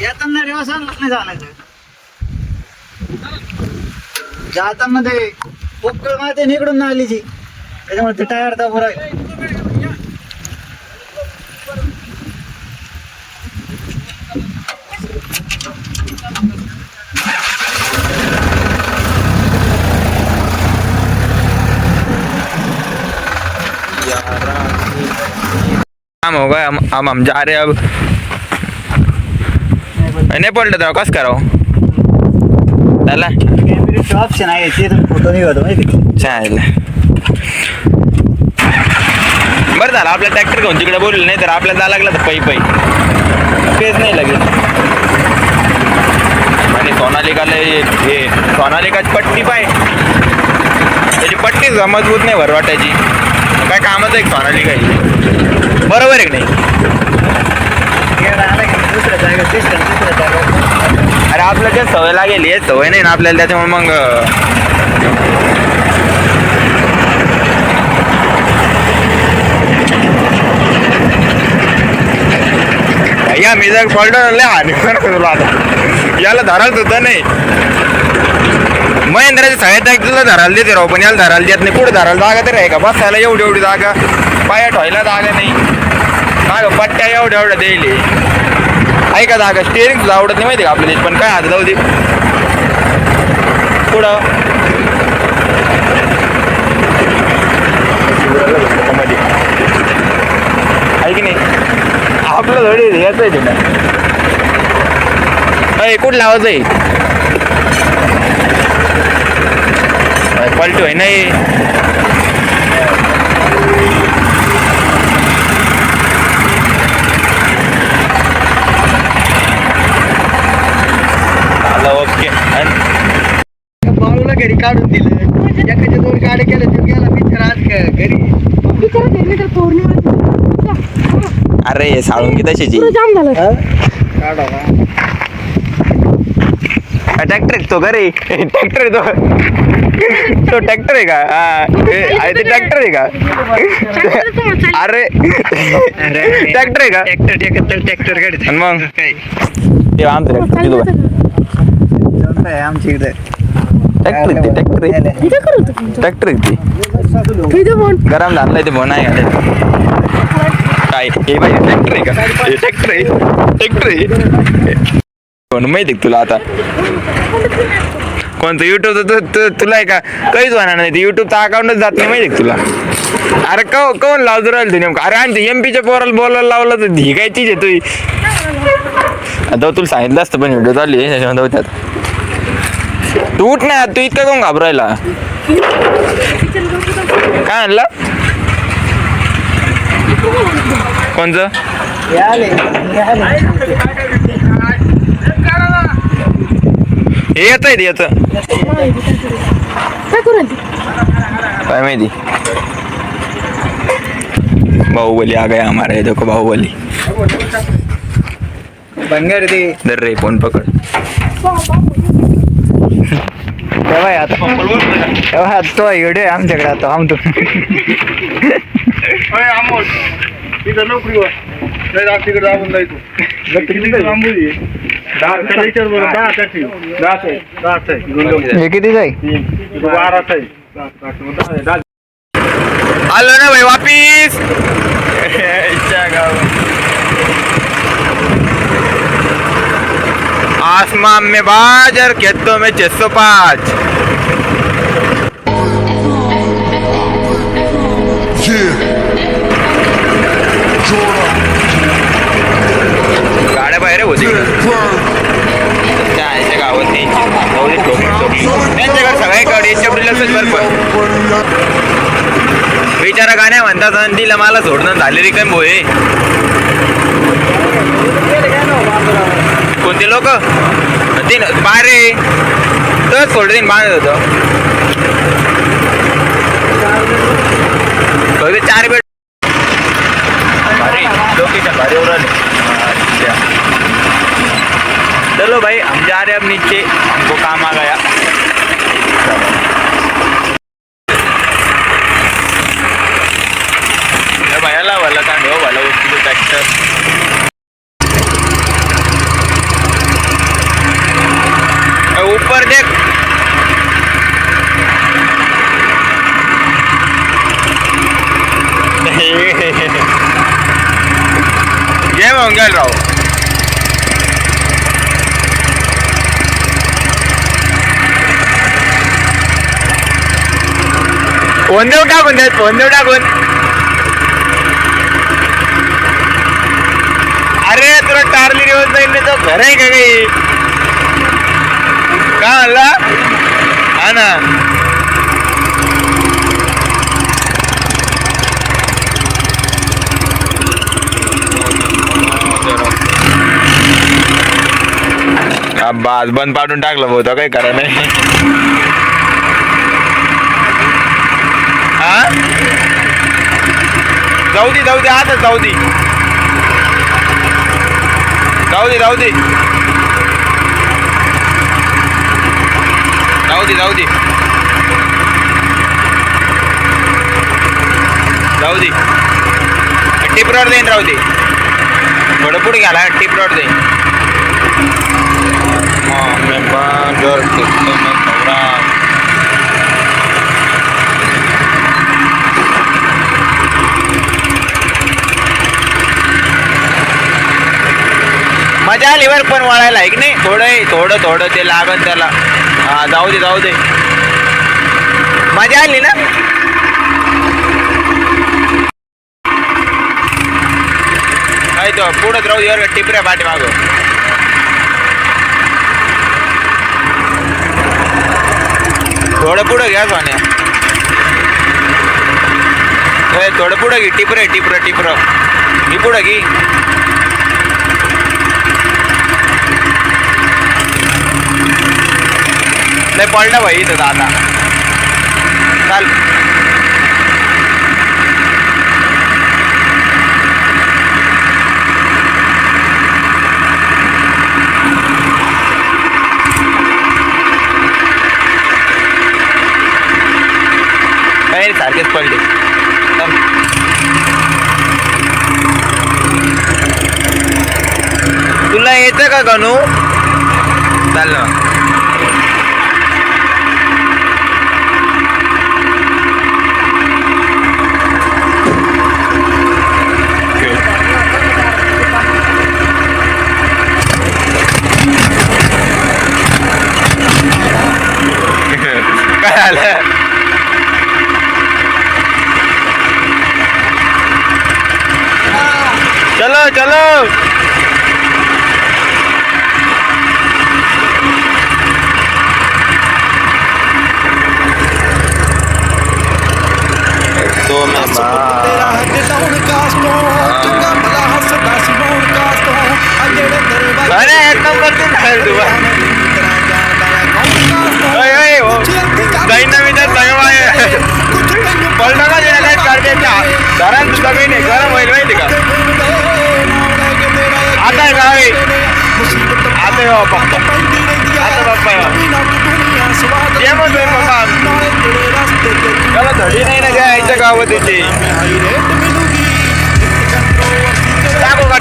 येताना रेवासालाच नाही चालायचं. जाताना ते पोकळ माहिती निकडून ना आलीची त्याच्यामुळे ते टायर दाबून राहील. काम हो गया, हम जा रहे अब. नहीं पलट कस करावं त्याला ऑप्शन आहे ते फोटो निघतो माहिती चालेल. बरं झालं आपल्या ट्रॅक्टर घेऊन तिकडे बोलले, नाही तर आपल्याला जा लागला तर पै तेच नाही लागेल. आणि सोनालिकाला हे सोनालिकाची पट्टी पाय, त्याची पट्टी मजबूत नाही भर वाटायची. काय कामाचं एक सोनालिका ही, बरोबर आहे की नाही. अरे आपल्याला जे सवय लागेल हे सवय नाही ना आपल्याला, त्याच्यामुळे मग या मी जर पलटून हानी तुला आता याला धरायला सुद्धा नाही. महेंद्राच्या सगळ्यात तुला धरायला देते राहू, पण याला धरायला देत नाही. कुठे धरायला जागा तरी आहे का बसायला? एवढी जागा, पाया ठेवायला जागा नाही. माग पट्ट्या एवढ्या देईल आहे का जागा? स्टेअरिंग तुला आवडत नाही माहिती का आपल्याला, पण काय हात जाऊ दे पुढं आहे की नाही. आपलं थोडी याच आहे तिला कुठं लावायचं आहे पलटू आहे नाही. ओके बाळूला घरी काढून दिलं, एकाच्या 2 गाड्या केल्या, तो गेला मित्र आज घरी. अरे साळून तशीची ट्रॅक्टर आहे तो घरी. ट्रॅक्टर आहे तो ट्रॅक्टर आहे का? हा ते ट्रॅक्टर आहे का? अरे ट्रॅक्टर आहे का? ट्रॅक्टर गाडी मग ते आमचं आमच्या इकडे ट्रॅक्टर गरम झालंय ते फोन आहे काय हे बाई ट्रॅक्टर आहे का? ट्रॅक्टर आहे माहिती तुला आता कोणतं युट्यूब तुला आहे का? काहीच होणार नाही. युट्यूबचा अकाउंटच जात नाही माहिती तुला. अरे कोण लावतो राहिल तू नेमकं? अरे आणि एमपीच्या पोराला बोलायला लावलं तर ही काय चीज आहे तुझी. आता तुला सांगितलं असतं पण व्हिडिओ चालली त्याच्यामध्ये होत्यात. तू उठ ना, तू इतकं कोण घाबरायला? काय आणलं कोणचं? हे येत आहे याच काय माहिती. बाहुबली आ गया हमारा, ये देखो बाहुबली. बंगार ते दर रे फोन पकड. तेव्हा तो व्हिडिओ आमच्याकडे आता आमतो किती जाई आलो ना भाई वापिस. आसमान में बाज और खेतों में 605. गाड्या बाहेर होती त्या गावात त्यांच्याकडे सगळ्याकडे बिचारा गाण्या म्हणतात आणि तिला मला सोडणं झालेली काय भोये. कोणते लोक ते बारे तर सोडून बांधत होतं. 4 बेड भारी लोकेशन भारी उड़ाने. अच्छा चलो भाई हम जा रहे हैं अब नीचे, हमको काम आ गया. भैयाला वाला का हो वाला उसकी ट्रैक्टर निघाल राव. फोन देऊ टाकून द्या, फोन देऊ टाकून. अरे तुला टारली दिवस जाईल तो घर आहे का काही? काय म्हणला? हा ना. बाज बंद पाडून टाकलं भाऊ, काही करा नाही. हा जाऊ दे आता जाऊ दे जाऊ दे जाऊ दे जाऊ दे जाऊ दे जाऊ दे. टिप रोड देईन राहू दे, थोडं पुढे घ्याला टिप रोड देईन. मजा आली वर पण वळायला आहे की नाही. थोडं थोडं ते लागत त्याला. हा जाऊ दे जाऊ दे, मजा आली ना. काय तो पुढं राहू दे टिपऱ्या पाठी मागं. थोडं पुढं घ्या सोन्या, थोडं पुढं घे. टिपर मी पुढं घे. नाही पडलं भाई इथं आता. चाल काही सारखेच पडले. तुला येतं का गणू? चाल ना. काय झालं? चलो चलो. तो मैं अरे एक नंबर तू खेळ तू जाईन ना मी तर सगळं पडलं का लाईट काढते धरण सुद्धा काही नाही. गरम होईल माहिती का? आता आहे का? आता हो पप्पा, आता पप्पा ये मग पप्पा. त्याला धडी नाही ना यायच्या गावात त्याची. टाकू का